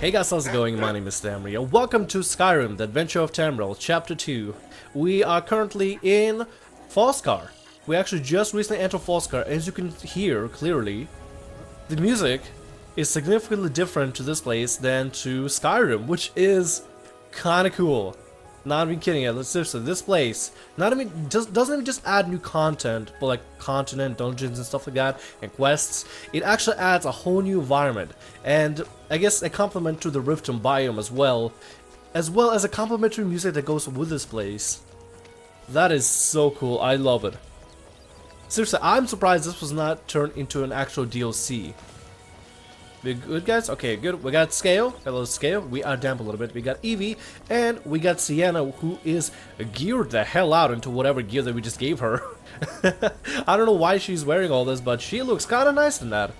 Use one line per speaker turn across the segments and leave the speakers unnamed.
Hey guys, how's it going? My name is Temril. Welcome to Skyrim, the Adventure of Temril, Chapter 2. We are currently in Falskaar. We actually just recently entered Falskaar. As you can hear clearly, the music is significantly different to this place than to Skyrim, which is kind of cool. Not even kidding you. Seriously, this place doesn't even just add new content, but like continent, dungeons and stuff like that, and quests. It actually adds a whole new environment, and I guess a complement to the Riften biome as well as a complementary music that goes with this place. That is so cool. I love it. Seriously, I'm surprised this was not turned into an actual DLC. We good, guys? Okay, good. We got Scale. Hello, Scale. We are damp a little bit. We got Evie, and we got Sienna, who is geared the hell out into whatever gear that we just gave her. I don't know why she's wearing all this, but she looks kind of nice in that.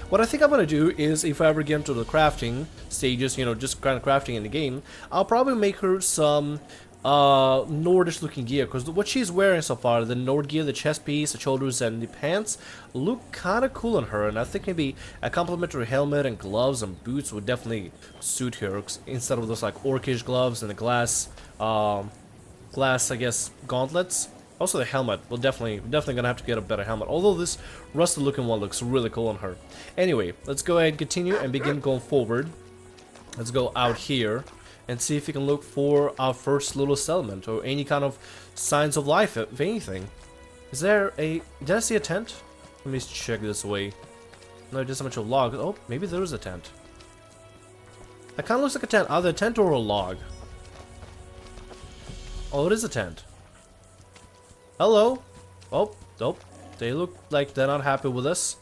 What I think I'm gonna do is, if I ever get into the crafting stages, you know, just kind of crafting in the game, I'll probably make her some Nordish looking gear, because what she's wearing so far, the Nord gear, the chest piece, the shoulders and the pants, look kind of cool on her, and I think maybe a complimentary helmet and gloves and boots would definitely suit her, instead of those like orcish gloves and the glass I guess gauntlets. Also the helmet, we're definitely gonna have to get a better helmet, although this rusted looking one looks really cool on her. Anyway, let's go ahead and continue and begin going forward. Let's go out here and see if we can look for our first little settlement or any kind of signs of life, if anything. Is there a... did I see a tent? Let me check this way. No, just a bunch of logs. Oh, maybe there is a tent. That kind of looks like a tent. Either a tent or a log. Oh, it is a tent. Hello. Oh, nope. They look like they're not happy with us.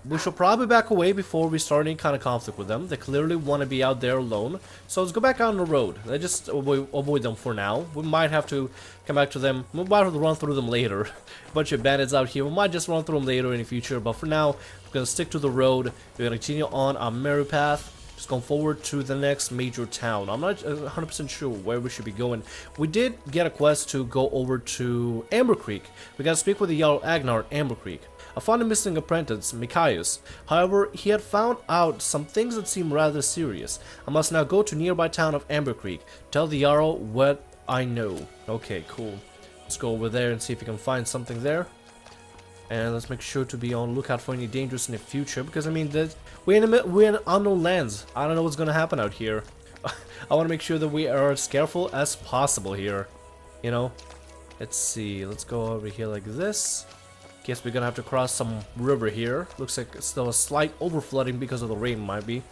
We should probably back away before we start any kind of conflict with them. They clearly want to be out there alone. So let's go back out on the road. Let's just avoid them for now. We might have to come back to them. We might have to run through them later. A bunch of bandits out here. We might just run through them later in the future. But for now, we're going to stick to the road. We're going to continue on our merry path. Just going forward to the next major town. I'm not 100% sure where we should be going. We did get a quest to go over to Amber Creek. We got to speak with the Jarl Agnar at Amber Creek. I found a missing apprentice, Micaius. However, he had found out some things that seem rather serious. I must now go to nearby town of Amber Creek. Tell the Jarl what I know. Okay, cool. Let's go over there and see if we can find something there. And let's make sure to be on the lookout for any dangers in the future, because I mean, we're in unknown lands. I don't know what's gonna happen out here. I want to make sure that we are as careful as possible here. You know. Let's see. Let's go over here like this. Guess we're gonna have to cross some river here. Looks like it's still a slight overflooding because of the rain, might be.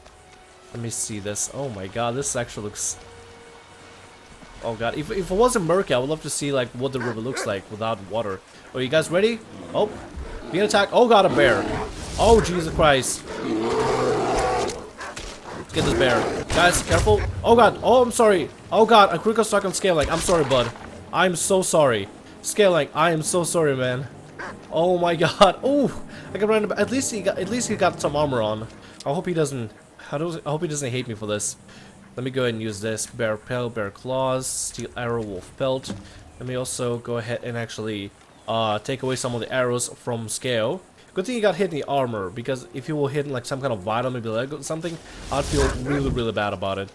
Let me see this. Oh my god, this actually looks... oh god, if it wasn't murky, I would love to see like what the river looks like without water. Are you guys ready? Oh, being attacked. Oh god, a bear. Oh Jesus Christ. Let's get this bear. Guys, careful. Oh god, oh I'm sorry. Oh god, I quickly stuck on scaling. I'm sorry, bud. I'm so sorry. Scaling, I am so sorry, man. Oh my god. Oh, I can run about. At least he got some armor on. I hope he doesn't hate me for this. Let me go ahead and use this. Bear pelt, bear claws, steel arrow, wolf pelt. Let me also go ahead and actually take away some of the arrows from Scale. Good thing he got hit in the armor, because if he were hit in like some kind of vital, maybe leg or something, I'd feel really bad about it.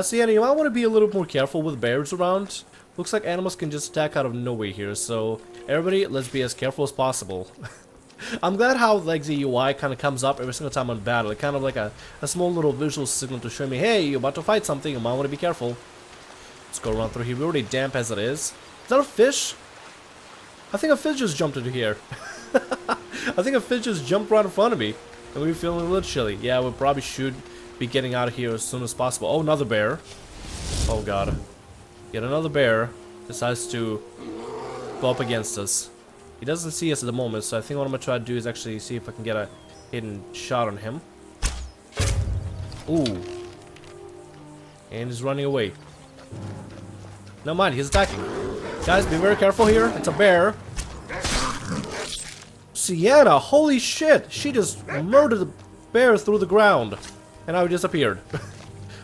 So yeah, you might want to be a little more careful with bears around. Looks like animals can just attack out of nowhere here, so everybody, let's be as careful as possible. I'm glad how like the UI kind of comes up every single time on battle. It kind of like a small little visual signal to show me, hey, you're about to fight something, you might want to be careful. Let's go around through here. We're already damp as it is. Is that a fish? I think a fish just jumped into here. I think a fish just jumped right in front of me. And we're feeling a little chilly. Yeah, we probably should be getting out of here as soon as possible. Oh, another bear. Oh god. Yet another bear decides to go up against us. He doesn't see us at the moment, so I think what I'm gonna try to do is actually see if I can get a hidden shot on him. Ooh. And he's running away. No mind, he's attacking. Guys, be very careful here. It's a bear. Sienna, holy shit! She just murdered the bear through the ground. And now he disappeared.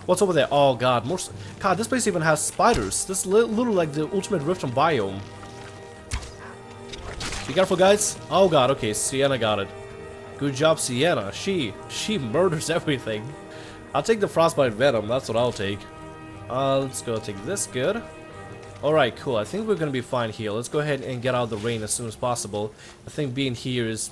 What's over there? Oh god, more... god, this place even has spiders. This little like the ultimate Riften biome. Be careful, guys. Oh god, okay, Sienna got it. Good job, Sienna. She murders everything. I'll take the frostbite venom, that's what I'll take. Let's go take this, good. Alright, cool, I think we're gonna be fine here. Let's go ahead and get out of the rain as soon as possible. I think being here is,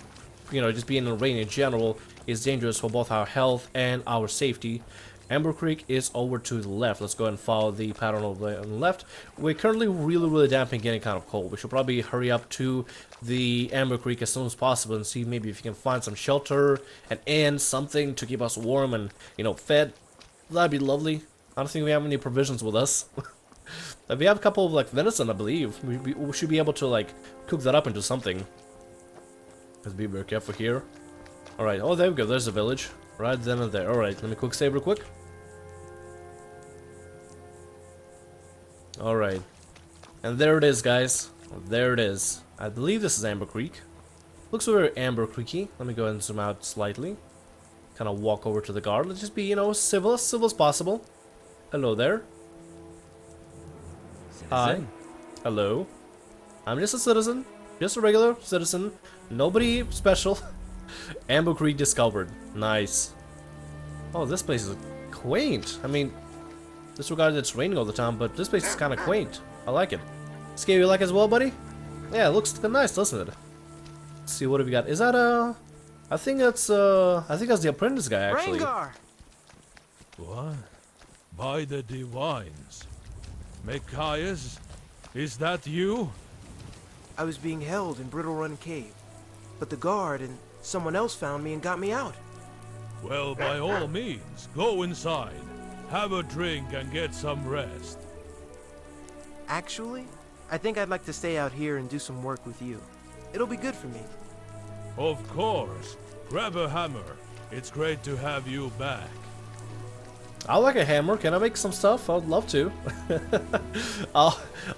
you know, just being in the rain in general is dangerous for both our health and our safety. Amber Creek is over to the left. Let's go ahead and follow the pattern over on the left. We're currently really damp and getting kind of cold. We should probably hurry up to the Amber Creek as soon as possible and see maybe if you can find some shelter, an inn, something to keep us warm and, you know, fed. That'd be lovely. I don't think we have any provisions with us. We have a couple of, like, venison, I believe. We should be able to, like, cook that up into something. Let's be very careful here. Alright, oh, there we go. There's a village. Right then and there. Alright, let me quick save real quick. Alright. And there it is, guys. There it is. I believe this is Amber Creek. Looks very Amber Creeky. Let me go ahead and zoom out slightly. Kind of walk over to the guard. Let's just be, you know, civil as possible. Hello there. Hi. Hello. I'm just a citizen. Just a regular citizen. Nobody special. Amber Creek discovered. Nice. Oh, this place is quaint. I mean, disregard that it's raining all the time, but this place is kind of quaint. I like it. Scary, you like it as well, buddy? Yeah, it looks nice, doesn't it? Let's see, what have we got? Is that I think that's the apprentice guy, actually.
Rangar!
What? By the divines. Micaias, is that you?
I was being held in Brittle Run Cave, but the guard and someone else found me and got me out.
Well, by all means, go inside. Have a drink and get some rest.
Actually, I think I'd like to stay out here and do some work with you. It'll be good for me.
Of course. Grab a hammer. It's great to have you back.
I like a hammer. Can I make some stuff? I'd love to.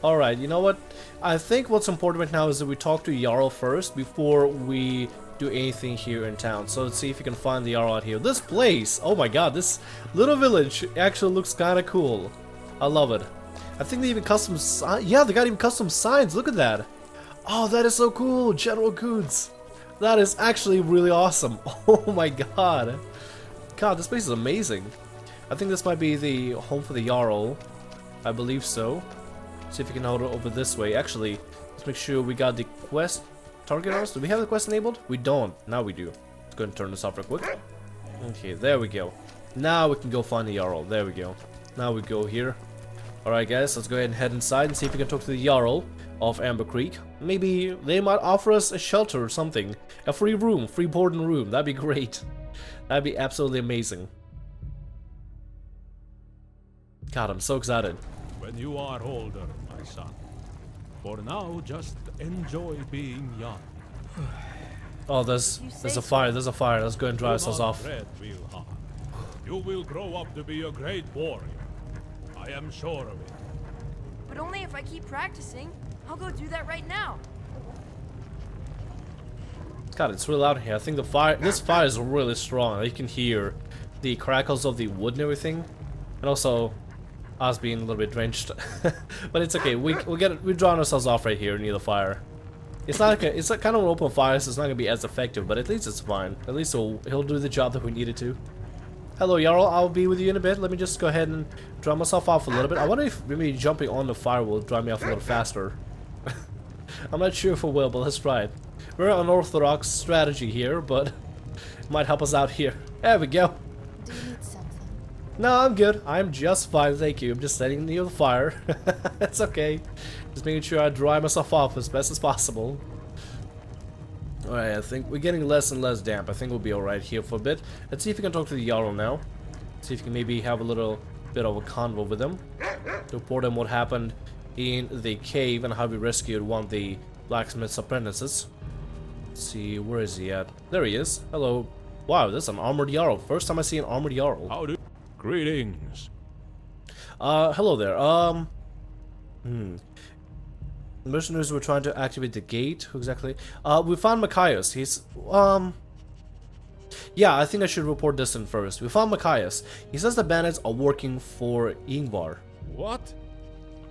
Alright, you know what? I think what's important right now is that we talk to Jarl first before we do anything here in town. So let's see if you can find the Jarl out here. This place! Oh my god, this little village actually looks kind of cool. I love it. I think they even custom... Yeah, they got even custom signs. Look at that. Oh, that is so cool. General Goods. That is actually really awesome. Oh my god. God, this place is amazing. I think this might be the home for the Jarl. I believe so. See if you can hold it over this way. Actually, let's make sure we got the quest target on us. Do we have the quest enabled? We don't. Now we do. Let's go and turn this off real quick. Okay, there we go. Now we can go find the Jarl. There we go. Now we go here. Alright guys, let's go ahead and head inside and see if we can talk to the Jarl of Amber Creek. Maybe they might offer us a shelter or something. A free room, free board and room. That'd be great. That'd be absolutely amazing. God, I'm so excited.
When you are older, my son. For now, just enjoy being young.
Oh, there's a fire, there's a fire. Let's go and dry ourselves off.
Real hard. You will grow up to be a great warrior. I am sure of it.
But only if I keep practicing. I'll go do that right now.
God, it's really loud here. I think this fire is really strong. You can hear the crackles of the wood and everything. And also us being a little bit drenched. But it's okay. We're drawing ourselves off right here near the fire. It's not it's like kind of an open fire, so it's not gonna be as effective, but at least it's fine. At least he'll do the job that we needed to. Hello, Jarl. I'll be with you in a bit. Let me just go ahead and dry myself off a little bit. I wonder if maybe jumping on the fire will dry me off a little faster. I'm not sure if it will, but let's try it. Very unorthodox strategy here, but it might help us out here. There we go.
Do you need something?
No, I'm good. I'm just fine, thank you. I'm just standing near the fire. It's okay. Just making sure I dry myself off as best as possible. Alright, I think we're getting less and less damp. I think we'll be alright here for a bit. Let's see if we can talk to the Jarl now. See if we can maybe have a little bit of a convo with him. To report him what happened in the cave and how we rescued one of the blacksmith's apprentices. Let's see, where is he at? There he is. Hello. Wow, this is an armored Jarl. First time I see an armored Jarl.
How do? Greetings.
Hello there. Mercenaries were trying to activate the gate. Who exactly? We found Micaias. He's, yeah, I think I should report this in first. We found Micaias. He says the bandits are working for Ingvar.
What?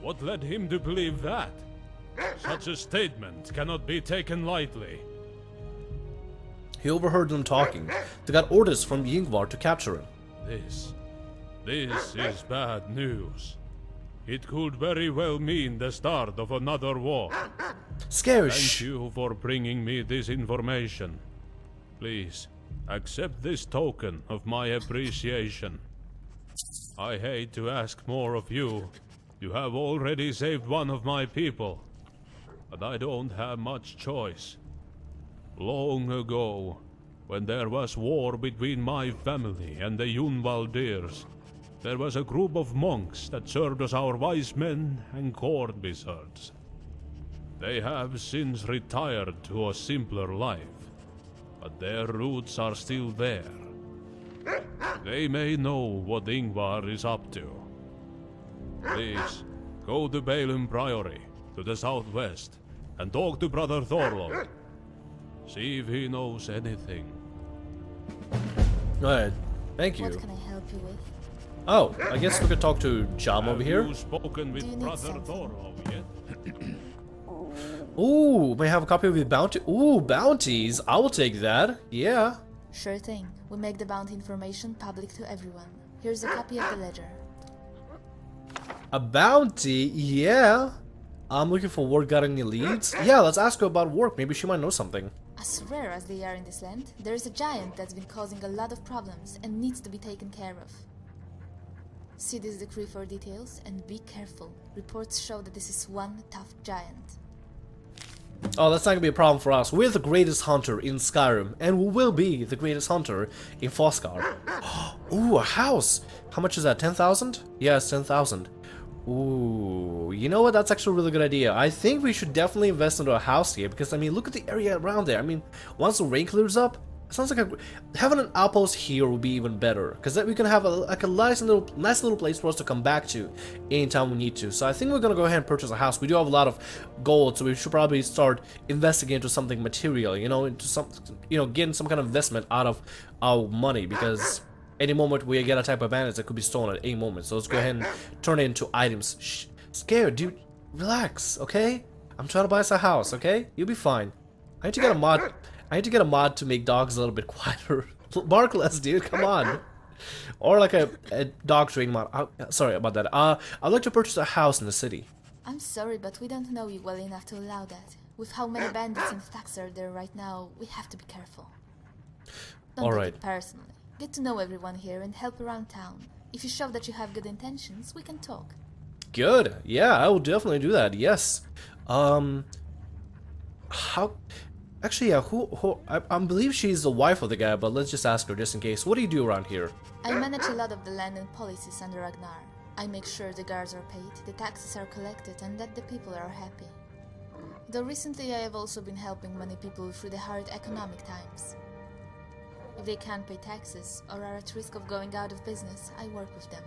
What led him to believe that? Such a statement cannot be taken lightly.
He overheard them talking. They got orders from Ingvar to capture him.
This This is bad news. It could very well mean the start of another war.
Scary.
Thank you for bringing me this information. Please, accept this token of my appreciation. I hate to ask more of you. You have already saved one of my people. But I don't have much choice. Long ago, when there was war between my family and the Yunvaldirs, there was a group of monks that served as our wise men and court wizards. They have since retired to a simpler life, but their roots are still there. They may know what Ingvar is up to. Please, go to Balin Priory, to the southwest, and talk to Brother Thorlo. See if he knows anything.
Alright, thank you.
What can I help you with?
Oh, I guess we could talk to Jam over here.
Have you spoken with
Do you need
Brother
something?
Thorlo yet?
Ooh, may I have a copy of the bounty? Ooh, bounties. I will take that. Yeah.
Sure thing. We make the bounty information public to everyone. Here's a copy of the ledger.
A bounty? Yeah. I'm looking for work. Got any leads? Yeah, let's ask her about work. Maybe she might know something.
As rare as they are in this land, there is a giant that's been causing a lot of problems and needs to be taken care of. See this decree for details and be careful. Reports show that this is one tough giant.
Oh, that's not gonna be a problem for us. We're the greatest hunter in Skyrim, and we will be the greatest hunter in Falskaar. Ooh, a house! How much is that? 10,000? Yes, 10,000. Ooh, you know what? That's actually a really good idea. I think we should definitely invest into a house here, because I mean, look at the area around there. I mean, once the rain clears up, it sounds like having an outpost here would be even better, because then we can have a nice little place for us to come back to anytime we need to. So I think we're gonna go ahead and purchase a house. We do have a lot of gold, so we should probably start investing into something material. You know, into some, getting some kind of investment out of our money, because any moment we get a type of bandits that could be stolen at any moment. So let's go ahead and turn it into items. Shh, scared, dude. Relax, okay? I'm trying to buy us a house, okay? You'll be fine. I need to get a mod. I need to get a mod to make dogs a little bit quieter. Bark less, dude. Come on. Or like a dog training mod. Sorry about that. I'd like to purchase a house in the city.
I'm sorry, but we don't know you well enough to allow that. With how many bandits and thugs are there right now, we have to be careful. Don't take
Alright.
it personally. Get to know everyone here and help around town. If you show that you have good intentions, we can talk.
Good. Yeah, I will definitely do that. Yes. How? Actually, yeah. I believe she's the wife of the guy, but let's just ask her just in case. What do you do around here?
I manage a lot of the land and policies under Ragnar. I make sure the guards are paid, the taxes are collected, and that the people are happy. Though recently I have also been helping many people through the hard economic times. If they can't pay taxes or are at risk of going out of business, I work with them.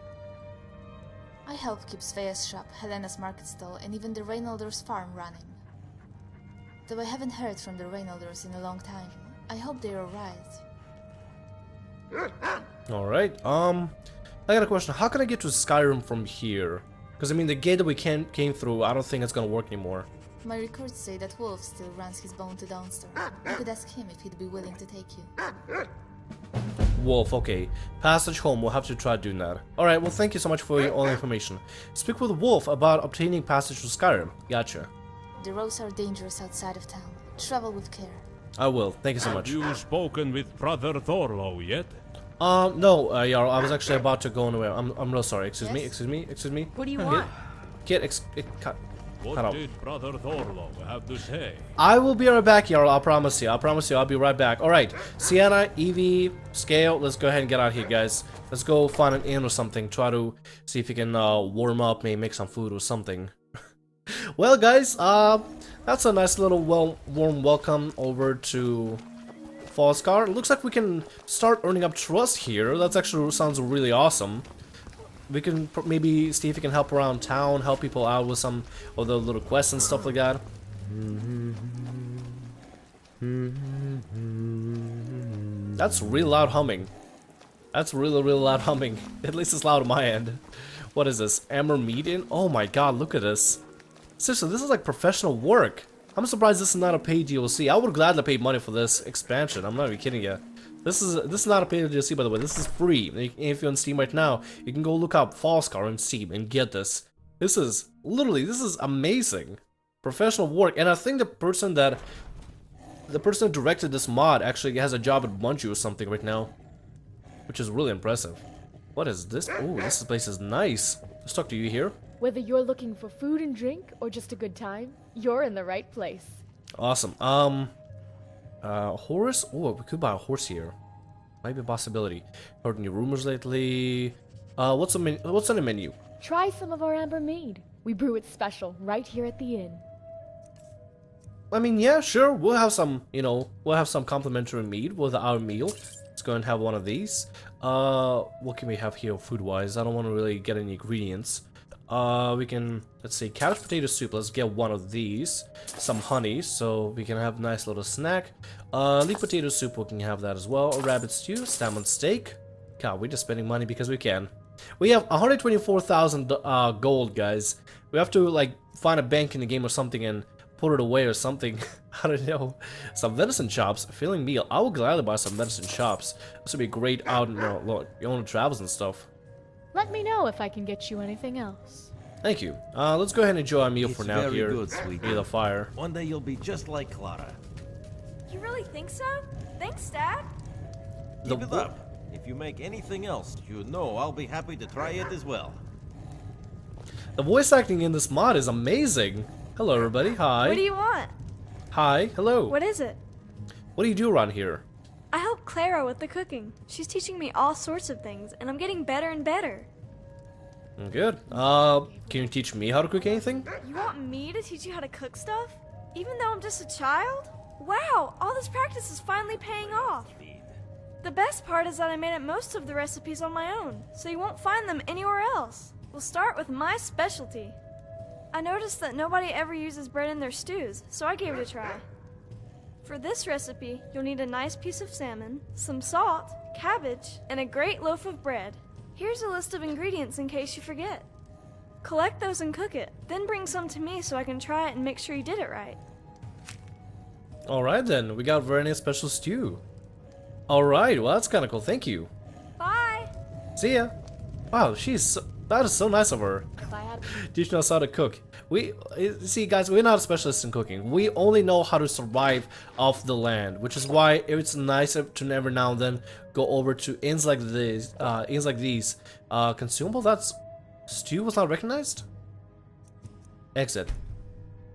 I help keep Svea's shop, Helena's market stall, and even the Reynolder's farm running. Though I haven't heard from the Reynolders in a long time, I hope they're alright.
Alright, I got a question. How can I get to Skyrim from here? Because, I mean, the gate that we came through, I don't think it's gonna work anymore.
My records say that Wolf still runs his bone to Dawnstar. You could ask him if he'd be willing to take you.
Wolf, okay. Passage home, we'll have to try doing that. Alright, well, thank you so much for all the information. Speak with Wolf about obtaining passage to Skyrim. Gotcha.
The roads are dangerous outside of town. Travel with care.
I will. Thank you so much.
Have you spoken with Brother Thorlo yet?
No, Jarl, I was actually about to go anywhere. I'm real sorry. Excuse me.
What do you want?
What did Brother Thorlo have to say?
I will be right back, Jarl. I promise you. I'll be right back. Alright. Sienna, Evie, Scale, let's go ahead and get out here, guys. Let's go find an inn or something. Try to see if we can warm up, maybe make some food or something. Well, guys, that's a nice little warm welcome over to Falskaar. Looks like we can start earning up trust here. That actually sounds really awesome. We can maybe see if we can help around town, help people out with some of the little quests and stuff like that. That's really loud humming. That's really loud humming. At least it's loud on my end. What is this? Amber Median? Oh my god, look at this. Seriously, this is like professional work. I'm surprised this is not a paid DLC. I would gladly pay money for this expansion. I'm not even kidding you. This is not a paid DLC, by the way. This is free. If you're on Steam right now, you can go look up Falskaar on Steam and get this. This is amazing, professional work. And I think the person who directed this mod actually has a job at Bungie or something right now, which is really impressive. What is this? Oh, this place is nice. Let's talk to you here.
Whether you're looking for food and drink or just a good time, you're in the right place.
Awesome. Horse? Oh, we could buy a horse here. Might be a possibility. Heard any rumors lately? What's on the menu?
Try some of our amber mead. We brew it special right here at the inn.
I mean, yeah, sure. We'll have some, we'll have some complimentary mead with our meal. Let's go and have one of these. What can we have here food-wise? I don't want to really get any ingredients. We can, let's see, cabbage potato soup. Let's get one of these. Some honey, so we can have a nice little snack. Leek potato soup, we can have that as well. A rabbit stew, salmon steak. God, we're just spending money because we can. We have 124,000 gold, guys. We have to, like, find a bank in the game or something and put it away or something. I don't know. Some venison chops, filling meal. I will gladly buy some venison chops. This would be great out in your own travels and stuff.
Let me know if I can get you anything else.
Thank you. Let's go ahead and enjoy our meal for now here.
Good, sweet.
Near the fire.
One day you'll be just like Clara.
You really think so? Thanks, Dad.
Keep it up. If you make anything else, you know I'll be happy to try it as well.
The voice acting in this mod is amazing. Hello, everybody. Hi.
What do you want?
Hi. Hello.
What is it?
What do you do around here?
I help Clara with the cooking. She's teaching me all sorts of things, and I'm getting better and better.
Good. Can you teach me how to cook anything?
You want me to teach you how to cook stuff? Even though I'm just a child? Wow, all this practice is finally paying off. The best part is that I made up most of the recipes on my own, so you won't find them anywhere else. We'll start with my specialty. I noticed that nobody ever uses bread in their stews, so I gave it a try. For this recipe, you'll need a nice piece of salmon, some salt, cabbage, and a great loaf of bread. Here's a list of ingredients in case you forget. Collect those and cook it, then bring some to me so I can try it and make sure you did it right.
Alright then, we got a very nice special stew. Alright, well that's kinda cool, thank you.
Bye!
See ya. Wow, that is so nice of her.
If I had
Teaching us how to cook. See guys, we're not specialists in cooking. We only know how to survive off the land, which is why it's nice to every now and then go over to inns like these. Consumable, that's stew was not recognized? Exit.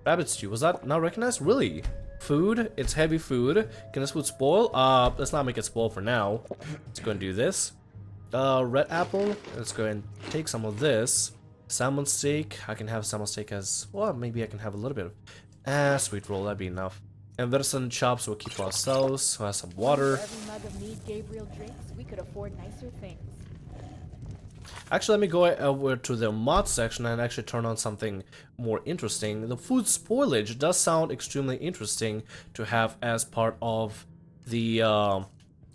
Rabbit stew, was that not recognized? Really? Food, it's heavy food. Can this food spoil? Let's not make it spoil for now. Let's go and do this. Red apple, let's go and take some of this. Salmon steak, I can have salmon steak as well. Maybe I can have a little bit of sweet roll, that'd be enough. And venison chops we'll keep for ourselves. We'll have some water.
For every mug of mead Gabriel drinks, we could afford nicer things.
Actually, let me go over to the mod section and actually turn on something more interesting. The food spoilage does sound extremely interesting to have as part of the,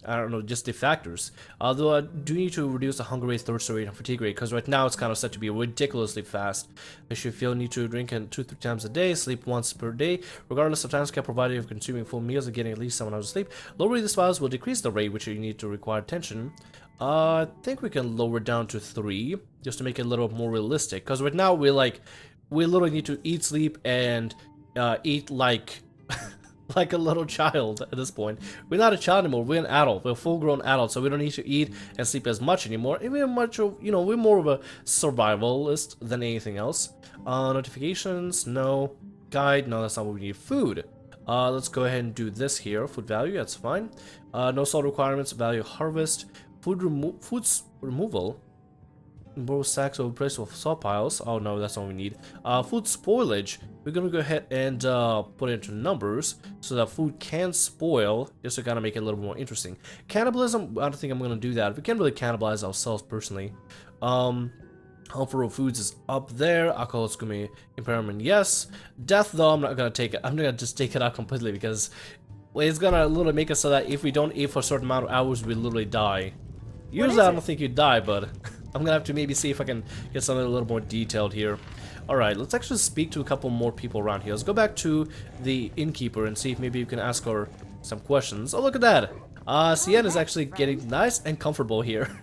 I don't know, just the factors. Although I do need to reduce the hunger rate, thirst rate, and fatigue rate, because right now it's kind of set to be ridiculously fast. I should feel need to drink 2-3 times a day, sleep once per day, regardless of time scale provided of consuming full meals and getting at least 7 hours of sleep. Lowering these values will decrease the rate which you need to require attention. I think we can lower it down to 3, just to make it a little more realistic, because right now we literally need to eat, sleep, and eat like like a little child at this point. We're not a child anymore, we're an adult, we're a full-grown adult, so we don't need to eat and sleep as much anymore. And we're much of, we're more of a survivalist than anything else. Notifications, no. Guide, no, that's not what we need. Food. Let's go ahead and do this here. Food value, that's fine. No salt requirements, value harvest. Food removal. Borrow sacks over place of salt piles. Oh no, that's not what we need. Food spoilage. We're gonna go ahead and put it into numbers so that food can spoil, just to kind of make it a little more interesting. Cannibalism, I don't think I'm gonna do that. We can't really cannibalize ourselves personally. Harmful foods is up there. Alcohol is gonna be impairment, yes. Death though, I'm not gonna take it. I'm gonna just take it out completely because it's gonna literally make it so that if we don't eat for a certain amount of hours, we literally die. Usually I don't think you die, but I'm gonna have to maybe see if I can get something a little more detailed here. Alright, let's actually speak to a couple more people around here. Let's go back to the innkeeper and see if maybe you can ask her some questions. Oh, look at that! Sienna's actually getting nice and comfortable here.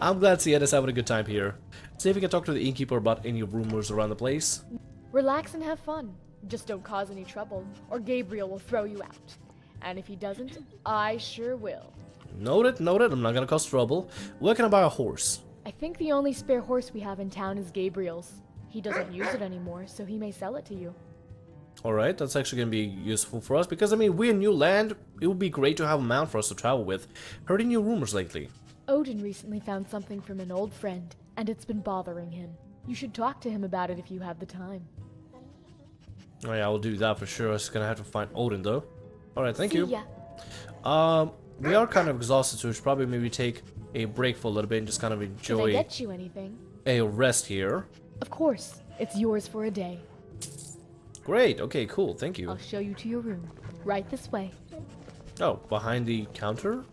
I'm glad Sienna's having a good time here. See if we can talk to the innkeeper about any rumors around the place.
Relax and have fun. Just don't cause any trouble, or Gabriel will throw you out. And if he doesn't, I sure will.
Noted, noted. I'm not gonna cause trouble. Where can I buy a horse?
I think the only spare horse we have in town is Gabriel's. He doesn't use it anymore, so he may sell it to you.
Alright, that's actually gonna be useful for us because, I mean, we're in new land. It would be great to have a mount for us to travel with. Heard any new rumors lately?
Odin recently found something from an old friend, and it's been bothering him. You should talk to him about it if you have the time.
Oh yeah, I'll do that for sure. I'm just gonna have to find Odin though. Alright, thank you.
See ya.
We are kind of exhausted, so we should probably maybe take a break for a little bit and just kind of
Can I
enjoy
get you anything?
a rest here.
Of course. It's yours for a day.
Great, okay, cool, thank you.
I'll show you to your room. Right this way.
Oh, behind the counter?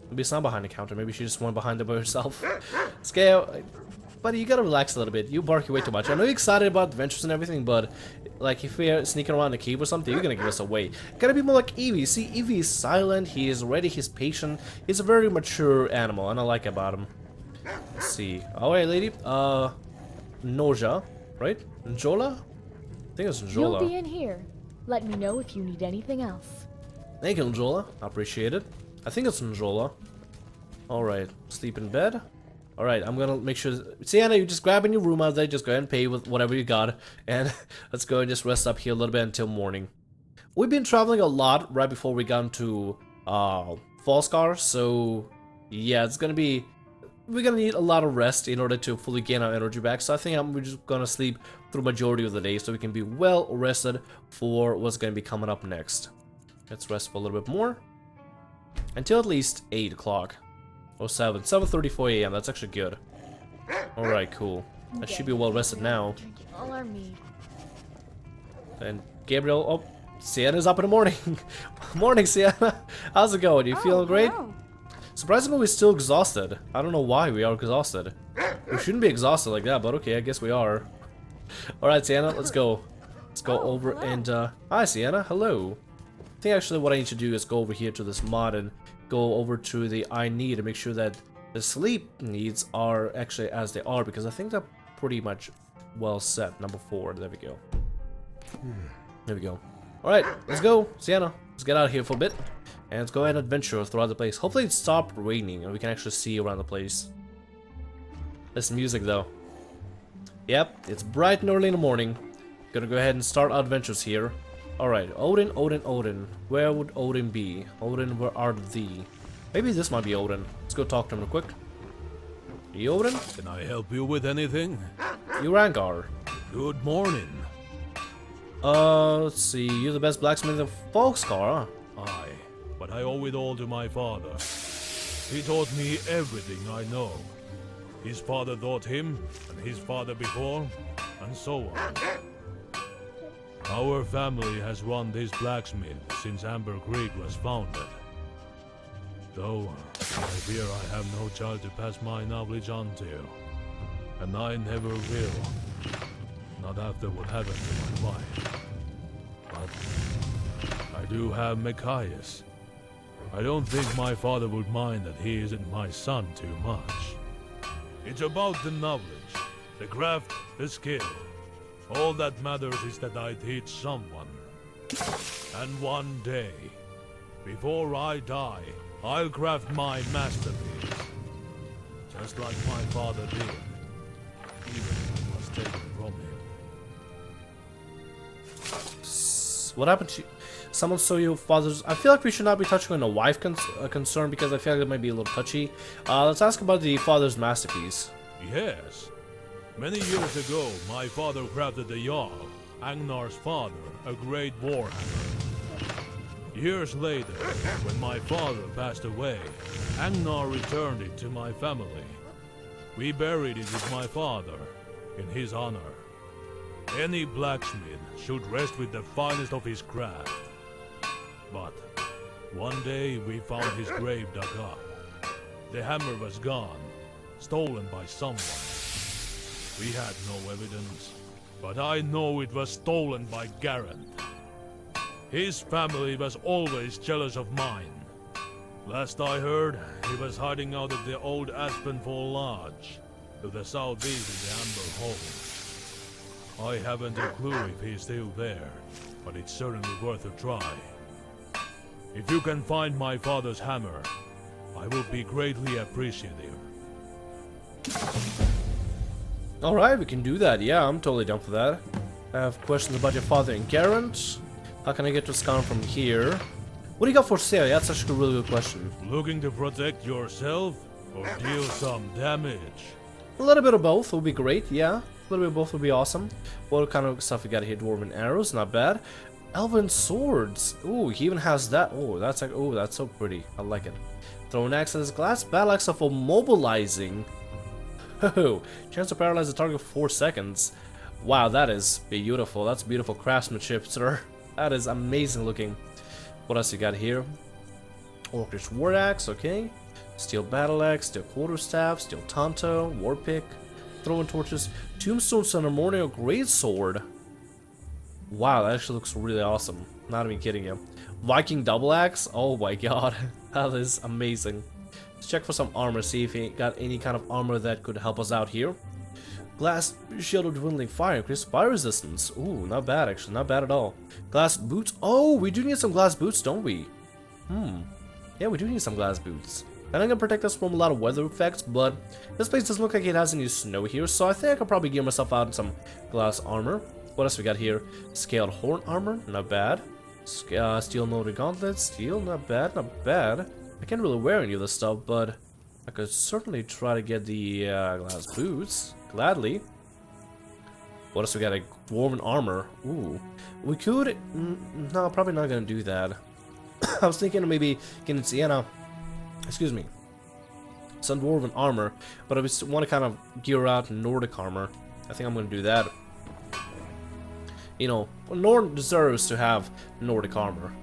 Maybe it's not behind the counter, maybe she just went behind it by herself. Scale, buddy, you gotta relax a little bit. You bark way too much. I know you're excited about adventures and everything, but like if we're sneaking around the cave or something, you're gonna give us away. Gotta be more like Evie. See, Evie is silent, he is ready, he's patient. He's a very mature animal, and I like about him. Let's see. Alright, lady. Noja, right? Njola? I think it's Njola.
You'll be in here. Let me know if you need anything else.
Thank you, Njola. I appreciate it. I think it's Njola. Alright, sleep in bed. Alright, I'm gonna make sure... Sienna, you just grab in your room out there, just go ahead and pay with whatever you got. And let's go and just rest up here a little bit until morning. We've been traveling a lot right before we got into Falskaar, so... Yeah, it's gonna be... We're gonna need a lot of rest in order to fully gain our energy back, so I think we're just gonna sleep through the majority of the day so we can be well rested for what's gonna be coming up next. Let's rest for a little bit more. Until at least 8 o'clock. Or 7:34 a.m. That's actually good. Alright, cool. I should be well rested now.
Drinking all our mead.
And Gabriel, oh, Sienna's up in the morning. Morning, Sienna. How's it going? You feeling great?
Hello.
Surprisingly, we're still exhausted. I don't know why we are exhausted. We shouldn't be exhausted like that, but okay, I guess we are. Alright, Sienna, let's go. Let's go over
hello.
and, hi, Sienna, hello. I think actually what I need to do is go over here to this mod and go over to the I need to make sure that the sleep needs are actually as they are, because I think they're pretty much well set. Number 4, there we go. There we go. Alright, let's go, Sienna. Let's get out of here for a bit. And let's go ahead and adventure throughout the place. Hopefully it stopped raining and we can actually see around the place. There's music though. Yep, it's bright and early in the morning. Gonna go ahead and start our adventures here. Alright, Odin, Odin, Odin. Where would Odin be? Odin, where art thee? Maybe this might be Odin. Let's go talk to him real quick. You Odin?
Can I help you with anything?
You Rangar.
Good morning.
Let's see. You're the best blacksmith in Falskaar, huh?
Aye, but I owe it all to my father. He taught me everything I know. His father taught him, and his father before, and so on. Our family has run this blacksmith since Amber Creek was founded. Though, I fear I have no child to pass my knowledge on to. And I never will. Not after what happened to my wife. But I do have Machias. I don't think my father would mind that he isn't my son too much. It's about the knowledge, the craft, the skill. All that matters is that I teach someone. And one day, before I die, I'll craft my masterpiece. Just like my father did. Even if it was taken from him.
What happened to someone saw your father's... I feel like we should not be touching on a wife concern because I feel like it might be a little touchy. Let's ask about the father's masterpiece.
Yes. Many years ago, my father crafted the JARL, Agnar's father, a great warhammer. Years later, when my father passed away, Agnar returned it to my family. We buried it with my father, in his honor. Any blacksmith should rest with the finest of his craft. But one day we found his grave dug up. The hammer was gone, stolen by someone. We had no evidence, but I know it was stolen by Garant. His family was always jealous of mine. Last I heard, he was hiding out at the old Aspenfall Lodge, to the southeast of the Amber Hole. I haven't a clue if he's still there, but it's certainly worth a try. If you can find my father's hammer, I will be greatly appreciative.
Alright, we can do that. Yeah, I'm totally down for that. I have questions about your father and Garant. How can I get to Skyrim from here? What do you got for sale? That's actually a really good question.
Looking to protect yourself, or deal some damage?
A little bit of both would be great, yeah. A little bit of both would be awesome. What kind of stuff we got here? Dwarven arrows, not bad. Elven swords. Ooh, he even has that. Oh, that's like, oh, that's so pretty. I like it. Throwing axes, glass battle axe for mobilizing. Oh, chance to paralyze the target for 4 seconds. Wow, that is beautiful. That's beautiful craftsmanship, sir. That is amazing looking. What else you got here? Orcish war axe, okay. Steel battle axe, steel quarterstaff, steel tanto, war pick, throwing torches, tombstone ceremonial great sword. Wow, that actually looks really awesome. Not even kidding you. Viking double axe. Oh my god, that is amazing. Let's check for some armor. See if we got any kind of armor that could help us out here. Glass shield of dwindling fire, increased fire resistance. Ooh, not bad actually, not bad at all. Glass boots. Oh, we do need some glass boots, don't we? Yeah, we do need some glass boots. And I'm gonna protect us from a lot of weather effects, but this place doesn't look like it has any snow here, so I think I could probably gear myself out in some glass armor. What else we got here? Scaled horn armor, not bad. Steel molded gauntlets, steel, not bad, not bad. I can't really wear any of this stuff, but I could certainly try to get the glass boots. Gladly. What else we got? A dwarven armor. Ooh. We could... no, probably not gonna do that. I was thinking of maybe getting Sienna... excuse me. Some dwarven armor, but I just want to kind of gear out Nordic armor. I think I'm gonna do that. You know, Nord deserves to have Nordic armor.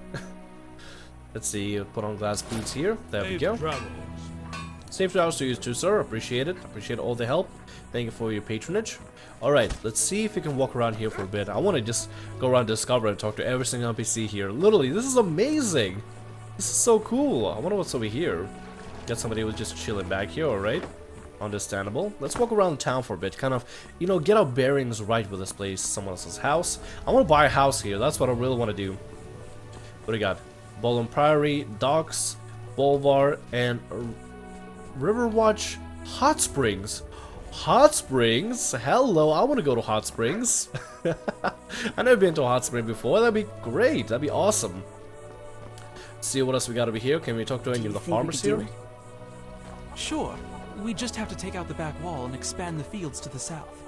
Let's see, put on glass boots here. There we go. Safe travels to you too, sir. Appreciate it. Appreciate all the help. Thank you for your patronage. Alright, let's see if we can walk around here for a bit. I want to just go around Discover and talk to every single NPC here. Literally, this is amazing. This is so cool. I wonder what's over here. Got somebody who's just chilling back here, alright? Understandable. Let's walk around town for a bit. Kind of, you know, get our bearings right with this place. Someone else's house. I want to buy a house here. That's what I really want to do. What do we got? Bolin Priory, Docks, Bolvar, and Riverwatch Hot Springs. Hot Springs? Hello, I want to go to Hot Springs. I've never been to a hot spring before. That'd be great. That'd be awesome. Let's see what else we got over here. Can we talk to any of the farmers here?
Sure. We just have to take out the back wall and expand the fields to the south.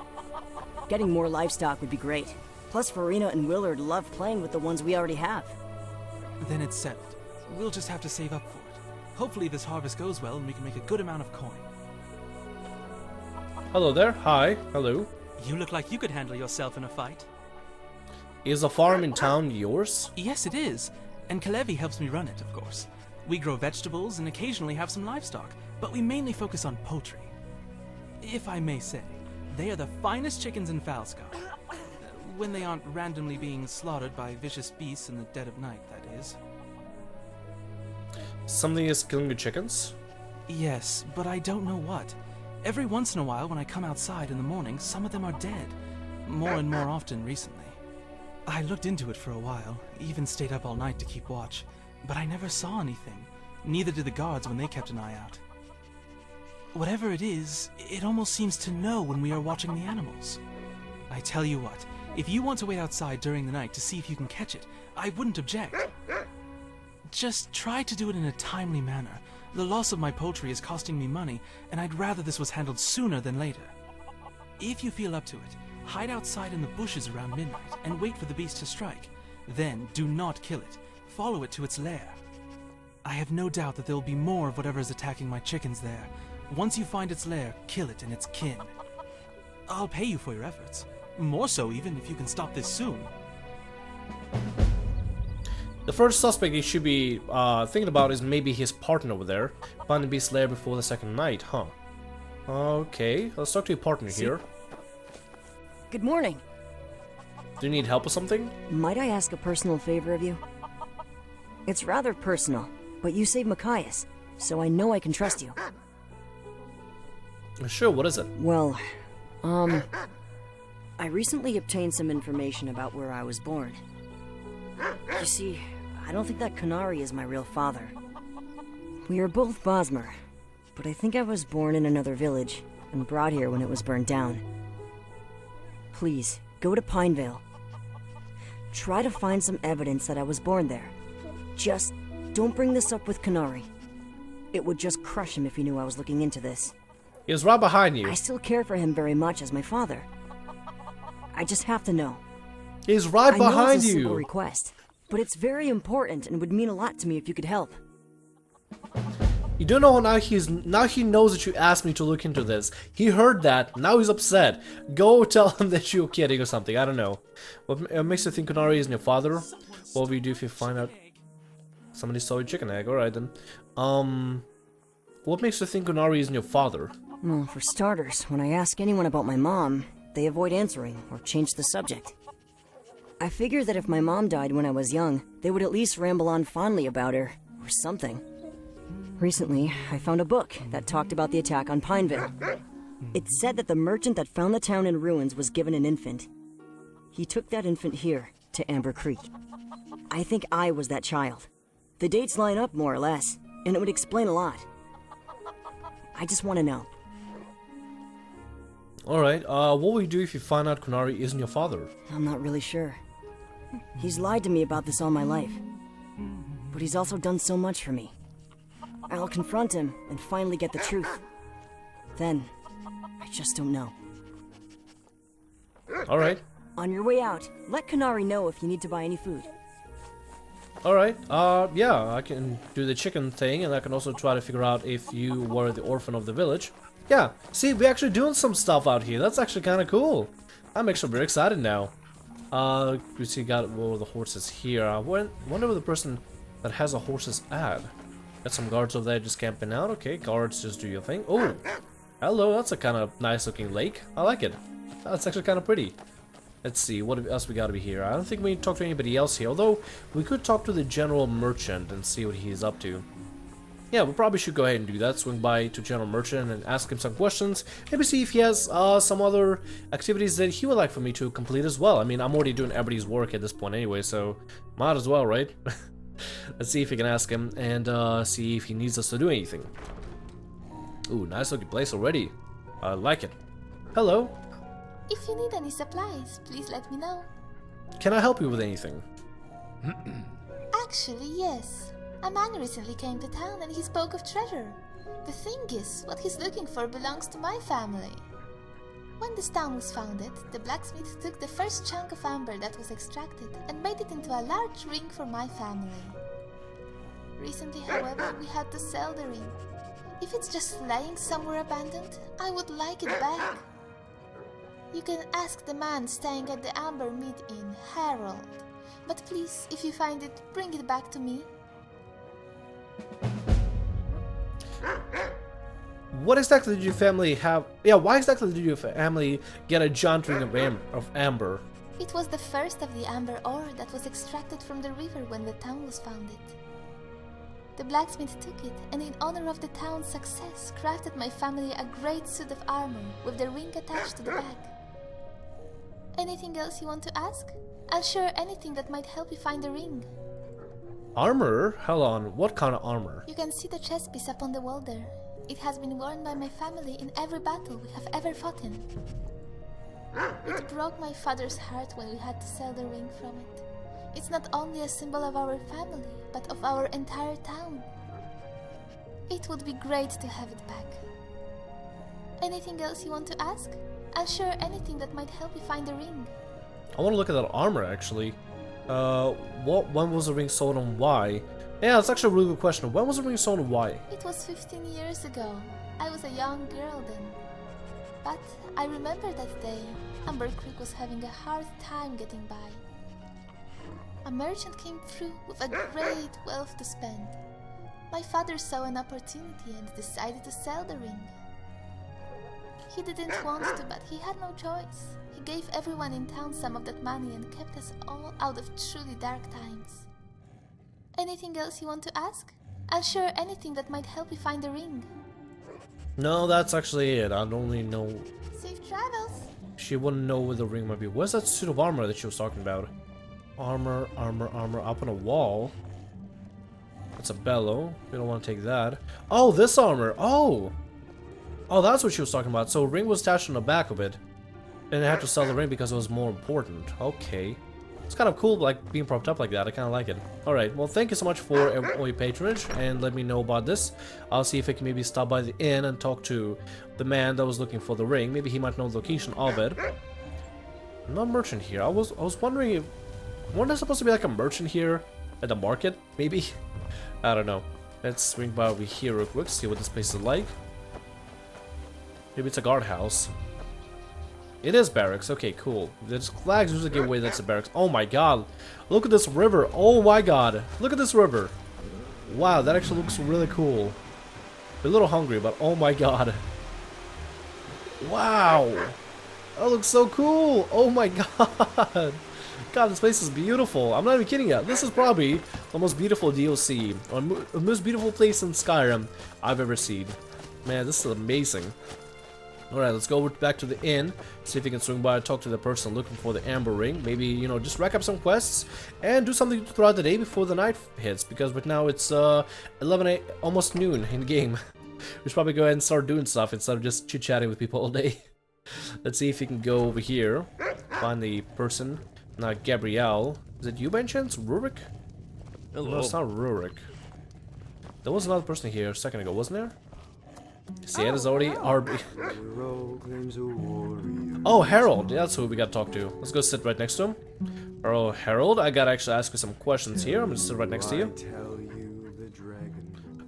Getting more livestock would be great. Plus, Farina and Willard love playing with the ones we already have.
Then it's settled. We'll just have to save up for it. Hopefully this harvest goes well and we can make a good amount of coin.
Hello there. Hi. Hello.
You look like you could handle yourself in a fight.
Is the farm in town yours?
Yes, it is. And Kalevi helps me run it, of course. We grow vegetables and occasionally have some livestock, but we mainly focus on poultry. If I may say, they are the finest chickens in Falskaar. When they aren't randomly being slaughtered by vicious beasts in the dead of night, that is.
Something is killing the chickens?
Yes, but I don't know what. Every once in a while when I come outside in the morning, some of them are dead. More and more often recently. I looked into it for a while, even stayed up all night to keep watch, but I never saw anything. Neither did the guards when they kept an eye out. Whatever it is, it almost seems to know when we are watching the animals. I tell you what, if you want to wait outside during the night to see if you can catch it, I wouldn't object. Just try to do it in a timely manner. The loss of my poultry is costing me money, and I'd rather this was handled sooner than later. If you feel up to it, hide outside in the bushes around midnight and wait for the beast to strike. Then, do not kill it. Follow it to its lair. I have no doubt that there will be more of whatever is attacking my chickens there. Once you find its lair, kill it and its kin. I'll pay you for your efforts. More so even if you can stop this soon.
The first suspect he should be thinking about is maybe his partner over there. Find the beast's lair before the second night, huh? Okay, let's talk to your partner here.
Good morning.
Do you need help with something?
Might I ask a personal favor of you? It's rather personal, but you saved Machias, so I know I can trust you.
Sure, what is it?
Well, I recently obtained some information about where I was born. You see, I don't think that Qunari is my real father. We are both Bosmer, but I think I was born in another village and brought here when it was burned down. Please, go to Pinevale. Try to find some evidence that I was born there. Just don't bring this up with Qunari. It would just crush him if he knew I was looking into this.
He was right behind you.
I still care for him very much as my father. I just have to know.
He's right
I know
behind
it's a simple
you.
request, but it's very important and would mean a lot to me if you could help.
You don't know now he knows that you asked me to look into this. He heard that, now he's upset. Go tell him that you're kidding or something, I don't know. What makes you think Qunari isn't your father? What will you do if you find out somebody stole your chicken egg? Alright then. What makes you think Qunari isn't your father?
Well, for starters, when I ask anyone about my mom, they avoid answering or change the subject. I figured that if my mom died when I was young, they would at least ramble on fondly about her, or something. Recently, I found a book that talked about the attack on Pinevale. It said that the merchant that found the town in ruins was given an infant. He took that infant here, to Amber Creek. I think I was that child. The dates line up more or less, and it would explain a lot. I just want to know.
Alright, what will you do if you find out Qunari isn't your father?
I'm not really sure. He's lied to me about this all my life. But he's also done so much for me. I'll confront him and finally get the truth. Then, I just don't know.
Alright.
On your way out, let Qunari know if you need to buy any food.
Alright, yeah, I can do the chicken thing, and I can also try to figure out if you were the orphan of the village. Yeah, see, we're actually doing some stuff out here. That's actually kind of cool. I'm actually very excited now. We see got all the horses here. I wonder where the person that has the horses at. Got some guards over there just camping out. Okay, guards, just do your thing. Oh, hello, that's a kind of nice looking lake. I like it. That's actually kind of pretty. Let's see, what else we gotta be here. I don't think we need to talk to anybody else here, although we could talk to the general merchant and see what he's up to. Yeah, we probably should go ahead and do that. Swing by to general merchant and ask him some questions. Maybe see if he has some other activities that he would like for me to complete as well. I mean, I'm already doing everybody's work at this point anyway, so might as well, right? Let's see if we can ask him and see if he needs us to do anything. Ooh, nice looking place already. I like it. Hello.
If you need any supplies, please let me know.
Can I help you with anything?
Actually, yes. A man recently came to town and he spoke of treasure. The thing is, what he's looking for belongs to my family. When this town was founded, the blacksmith took the first chunk of amber that was extracted and made it into a large ring for my family. Recently, however, we had to sell the ring. If it's just lying somewhere abandoned, I would like it back. You can ask the man staying at the Amber Mead Inn, Harold. But please, if you find it, bring it back to me.
What exactly did your family have? Yeah, why exactly did your family get a giant ring of amber?
It was the first of the amber ore that was extracted from the river when the town was founded. The blacksmith took it, and in honor of the town's success, crafted my family a great suit of armor with the ring attached to the back. Anything else you want to ask? I'll share anything that might help you find the ring.
Armor? Hold on, what kind of armor?
You can see the chest piece up on the wall there. It has been worn by my family in every battle we have ever fought in. It broke my father's heart when we had to sell the ring from it. It's not only a symbol of our family, but of our entire town. It would be great to have it back. Anything else you want to ask? I'll share anything that might help you find the ring.
I want to look at that armor actually. When was the ring sold and why? Yeah, that's actually a really good question. When was the ring sold and why?
It was 15 years ago. I was a young girl then. But I remember that day, Amber Creek was having a hard time getting by. A merchant came through with a great wealth to spend. My father saw an opportunity and decided to sell the ring. He didn't want to, but he had no choice. He gave everyone in town some of that money and kept us all out of truly dark times. Anything else you want to ask? I'll share anything that might help you find the ring.
No, that's actually it. I don't really know.
Safe travels.
She wouldn't know where the ring might be. Where's that suit of armor that she was talking about? Armor, armor, armor. Up on a wall. That's a bellow. We don't want to take that. Oh, this armor. Oh! Oh, that's what she was talking about. So, ring was attached on the back of it. And I had to sell the ring because it was more important. Okay. It's kind of cool, like, being propped up like that. I kind of like it. Alright, well, thank you so much for all your patronage, and let me know about this. I'll see if I can maybe stop by the inn and talk to the man that was looking for the ring. Maybe he might know the location of it. No merchant here. I was wondering if... Wasn't there supposed to be, like, a merchant here at the market? Maybe? I don't know. Let's swing by over here real quick, see what this place is like. Maybe it's a guardhouse. It is barracks. Okay, cool. There's flags usually give away that's a barracks. Oh my god. Look at this river. Oh my god. Look at this river. Wow, that actually looks really cool. A little hungry, but oh my god. Wow. That looks so cool. Oh my god. God, this place is beautiful. I'm not even kidding you. This is probably the most beautiful DLC, or the most beautiful place in Skyrim I've ever seen. Man, this is amazing. Alright, let's go back to the inn, see if we can swing by and talk to the person looking for the amber ring. Maybe, you know, just rack up some quests and do something throughout the day before the night hits, because right now it's 11 almost noon in game. We should probably go ahead and start doing stuff instead of just chit-chatting with people all day. Let's see if we can go over here, find the person. Not Gabrielle. Is it you by any chance? Rurik?
Hello.
No, it's not Rurik. There was another person here a second ago, wasn't there? See, it is already RB. Oh, Harold. Yeah, that's who we gotta talk to. Let's go sit right next to him. Oh, Harold, I gotta actually ask you some questions here. I'm gonna sit right next to you.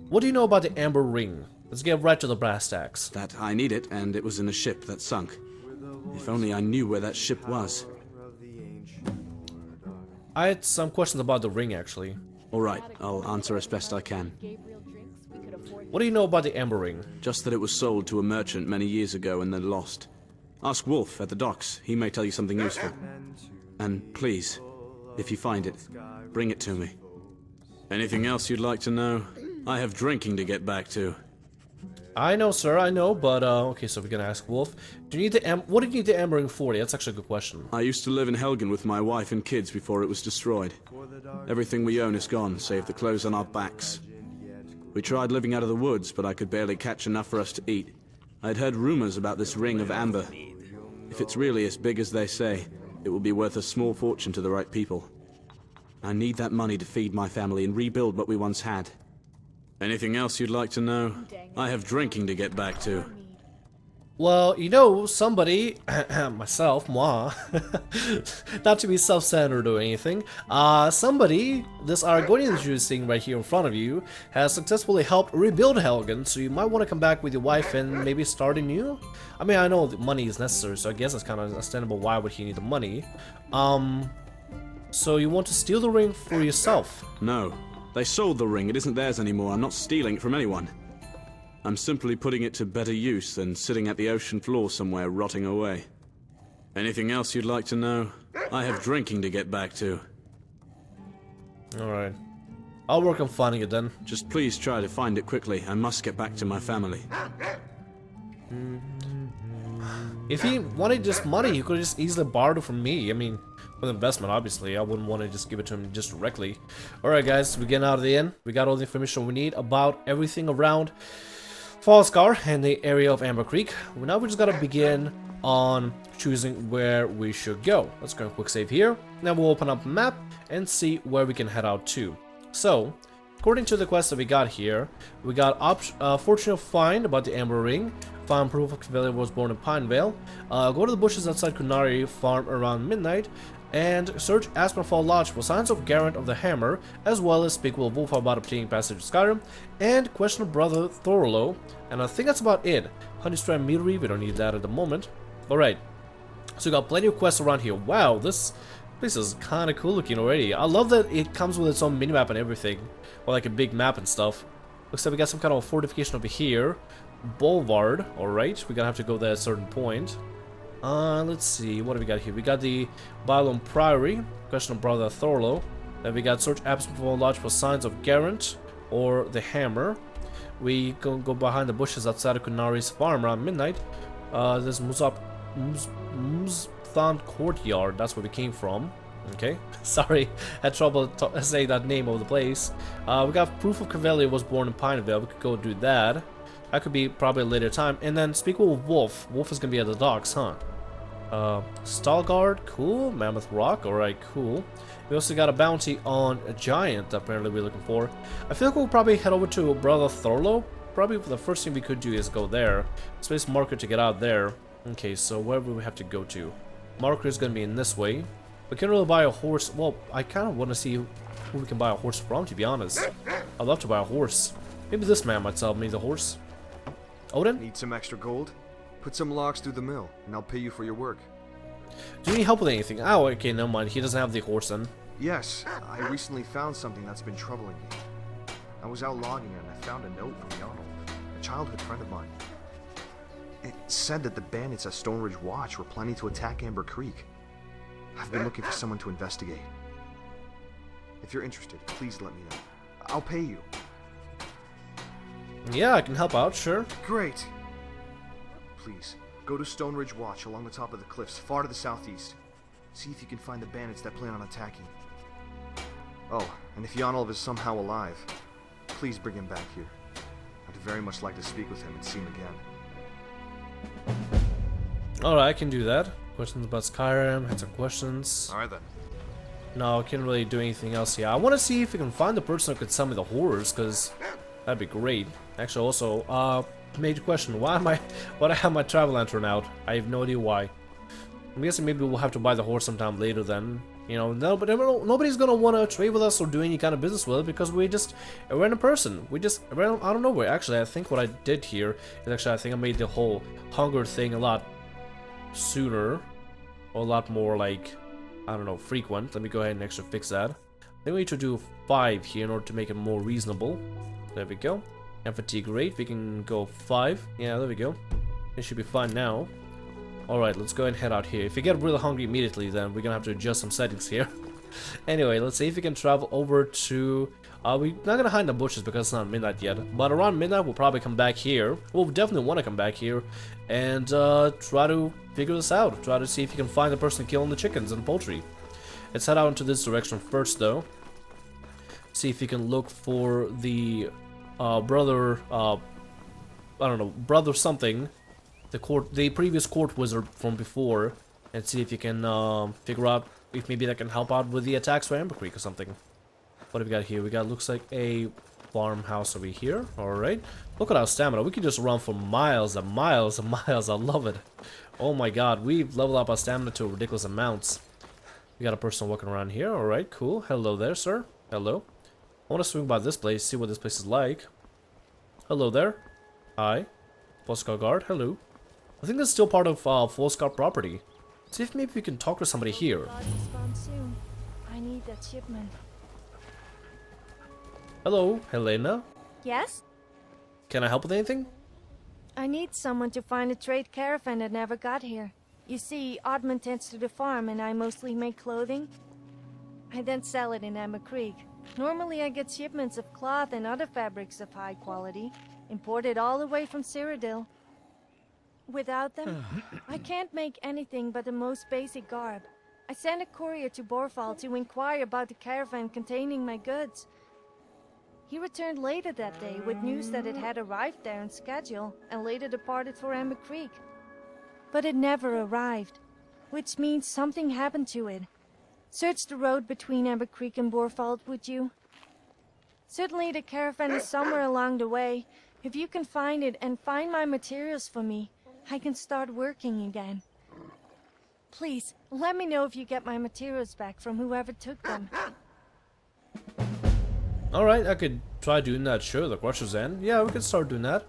What do you know about the Amber Ring? Let's get right to the brass tacks.
That I need it, and it was in a ship that sunk. If only I knew where that ship was.
I had some questions about the ring, actually.
Alright, I'll answer as best I can.
What do you know about the Amber Ring?
Just that it was sold to a merchant many years ago and then lost. Ask Wolf at the docks, he may tell you something useful. And please, if you find it, bring it to me. Anything else you'd like to know? I have drinking to get back to.
I know, sir, I know, but, okay, so we're gonna ask Wolf. Do you need the what do you need the Amber Ring for? That's actually a good question.
I used to live in Helgen with my wife and kids before it was destroyed. Everything we own is gone, save the clothes on our backs. We tried living out of the woods, but I could barely catch enough for us to eat. I'd heard rumors about this ring of amber. If it's really as big as they say, it will be worth a small fortune to the right people. I need that money to feed my family and rebuild what we once had. Anything else you'd like to know? I have drinking to get back to.
Well, you know, somebody, myself, moi, not to be self-centered or anything, somebody, this Argonian that you're seeing right here in front of you, has successfully helped rebuild Helgen, so you might want to come back with your wife and maybe start anew? I mean, I know the money is necessary, so I guess it's kind of understandable why would he need the money. So you want to steal the ring for yourself?
No. They sold the ring, it isn't theirs anymore, I'm not stealing it from anyone. I'm simply putting it to better use than sitting at the ocean floor somewhere rotting away. Anything else you'd like to know? I have drinking to get back to.
Alright. I'll work on finding it then.
Just please try to find it quickly, I must get back to my family.
If he wanted just money, he could have just easily borrowed it from me. I mean, with investment, obviously. I wouldn't want to just give it to him just directly. Alright guys, we're getting out of the inn. We got all the information we need about everything around Falskaar and the area of Amber Creek. Now we just gotta begin on choosing where we should go. Let's go quick save here. Now we'll open up a map and see where we can head out to. So, according to the quest that we got here, we got fortunate find about the Amber Ring. Find proof of Cavalier was born in Pinevale. Go to the bushes outside Kunari farm around midnight. And search Aspenfall Lodge for signs of Garant of the Hammer, as well as speak with Wolf about obtaining passage to Skyrim, and question brother Thorlo, and I think that's about it. Honeystrand Meadery, we don't need that at the moment. Alright, so we got plenty of quests around here. Wow, this place is kind of cool looking already. I love that it comes with its own minimap and everything, or like a big map and stuff. Looks like we got some kind of fortification over here. Boulevard, alright, we're gonna have to go there at a certain point. Let's see, what do we got here? We got the Bylon Priory, question of brother Thorlo. Then we got search absent for signs of Garant or the hammer. We go behind the bushes outside of Kunari's farm around midnight. There's Muzthan Courtyard. That's where we came from. Okay, sorry, had trouble saying that name of the place. We got proof of Cavalier was born in Pineville. We could go do that. That could be probably a later time. And then speak with Wolf. Wolf is gonna be at the docks, huh? Stalgard, cool. Mammoth Rock, alright, cool. We also got a bounty on a giant, apparently we're looking for. I feel like we'll probably head over to Brother Thorlo. Probably the first thing we could do is go there. Space marker to get out there. Okay, so where do we have to go to? Marker is gonna be in this way. We can't really buy a horse. Well, I kind of want to see who we can buy a horse from, to be honest. I'd love to buy a horse. Maybe this man might sell me the horse. Odin?
Need some extra gold? Put some logs through the mill, and I'll pay you for your work.
Do you need help with anything? Oh, okay, never mind. He doesn't have the horse then.
Yes, I recently found something that's been troubling me. I was out logging and I found a note from Jarl, a childhood friend of mine. It said that the bandits at Stoneridge Watch were planning to attack Amber Creek. I've been looking for someone to investigate. If you're interested, please let me know. I'll pay you.
Yeah, I can help out, sure.
Great. Please, go to Stoneridge Watch along the top of the cliffs, far to the southeast. See if you can find the bandits that plan on attacking. Oh, and if Jarl is somehow alive, please bring him back here. I'd very much like to speak with him and see him again.
Alright, I can do that. Questions about Skyrim, had some questions.
Alright then.
No, I can't really do anything else here. I want to see if we can find the person who could sell me the horse, because that'd be great. Actually, also, major question, why I have my travel lantern out? I have no idea why. I'm guessing maybe we'll have to buy the horse sometime later then. You know, no, but nobody's gonna want to trade with us or do any kind of business with it because we're a random person. We just ran out of nowhere. Actually, I think what I did here is actually I think I made the whole hunger thing a lot sooner or a lot more like, I don't know, frequent. Let me go ahead and actually fix that. I think we need to do 5 here in order to make it more reasonable. There we go. And fatigue rate, we can go 5. Yeah, there we go. It should be fine now. Alright, let's go ahead and head out here. If we get really hungry immediately, then we're gonna have to adjust some settings here. Anyway, let's see if we can travel over to... we're not gonna hide in the bushes because it's not midnight yet. But around midnight, we'll probably come back here. We'll definitely want to come back here and try to figure this out. Try to see if you can find the person killing the chickens and poultry. Let's head out into this direction first, though. See if you can look for the brother... I don't know, brother something. The previous court wizard from before, and see if you can figure out if maybe that can help out with the attacks for Amber Creek or something. What have we got here? We got, looks like a farmhouse over here. Alright. Look at our stamina. We can just run for miles and miles and miles. I love it. Oh my god. We've leveled up our stamina to ridiculous amounts. We got a person walking around here. Alright, cool. Hello there, sir. Hello. I want to swing by this place, see what this place is like. Hello there. Hi. Falskaar guard. Hello. I think this is still part of Falskaar property. See if maybe we can talk to somebody here.
I need that shipment.
Hello, Helena.
Yes?
Can I help with anything?
I need someone to find a trade caravan that never got here. You see, Oddman tends to the farm and I mostly make clothing. I then sell it in Amber Creek. Normally I get shipments of cloth and other fabrics of high quality, imported all the way from Cyrodiil. Without them, I can't make anything but the most basic garb. I sent a courier to Borfall to inquire about the caravan containing my goods. He returned later that day with news that it had arrived there on schedule and later departed for Amber Creek. But it never arrived, which means something happened to it. Search the road between Amber Creek and Borfall, would you? Certainly the caravan is somewhere along the way. If you can find it and find my materials for me, I can start working again. Please, let me know if you get my materials back from whoever took them.
Alright, I could try doing that, sure, the question's end. Yeah, we can start doing that.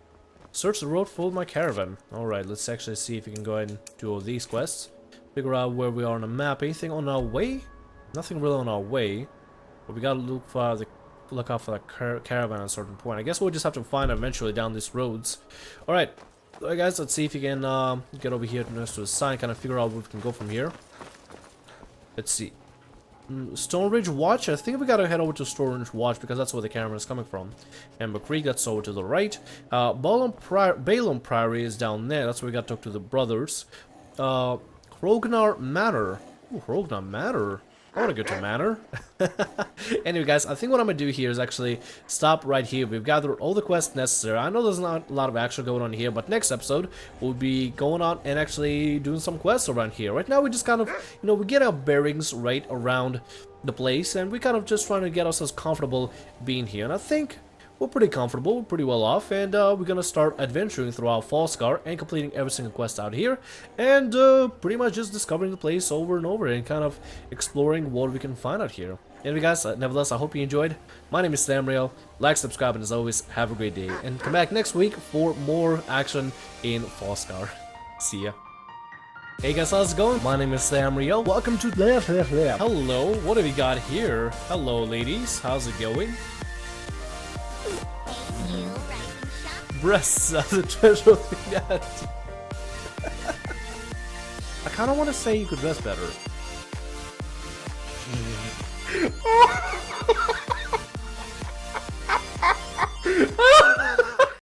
Search the road for my caravan. Alright, let's actually see if we can go ahead and do all these quests. Figure out where we are on the map. Anything on our way? Nothing really on our way. But we gotta look out for the caravan at a certain point. I guess we'll just have to find eventually down these roads. Alright. Alright guys, let's see if you can get over here next to the sign, kind of figure out where we can go from here. Let's see. Stone Ridge Watch. I think we gotta head over to Stone Ridge Watch because that's where the camera is coming from. Amber Creek, that's over to the right. Balon Priory is down there. That's where we gotta talk to the brothers. Hrognar Manor. Ooh, Hrognar Manor. I want to go to Manor. Anyway, guys, I think what I'm going to do here is actually stop right here. We've gathered all the quests necessary. I know there's not a lot of action going on here, but next episode, we'll be going on and actually doing some quests around here. Right now, we just kind of, you know, we get our bearings right around the place, and we kind of just trying to get ourselves comfortable being here. And I think we're pretty comfortable, we're pretty well off, and we're gonna start adventuring throughout Falskaar and completing every single quest out here, and pretty much just discovering the place over and over and kind of exploring what we can find out here. Anyway, guys, nevertheless, I hope you enjoyed. My name is Temril. Like, subscribe, and as always, have a great day. And come back next week for more action in Falskaar. See ya. Hey guys, how's it going? My name is Temril. Welcome to Hello, what have we got here? Hello, ladies. How's it going? Breasts are the treasure of the net. I kind of want to say you could dress better.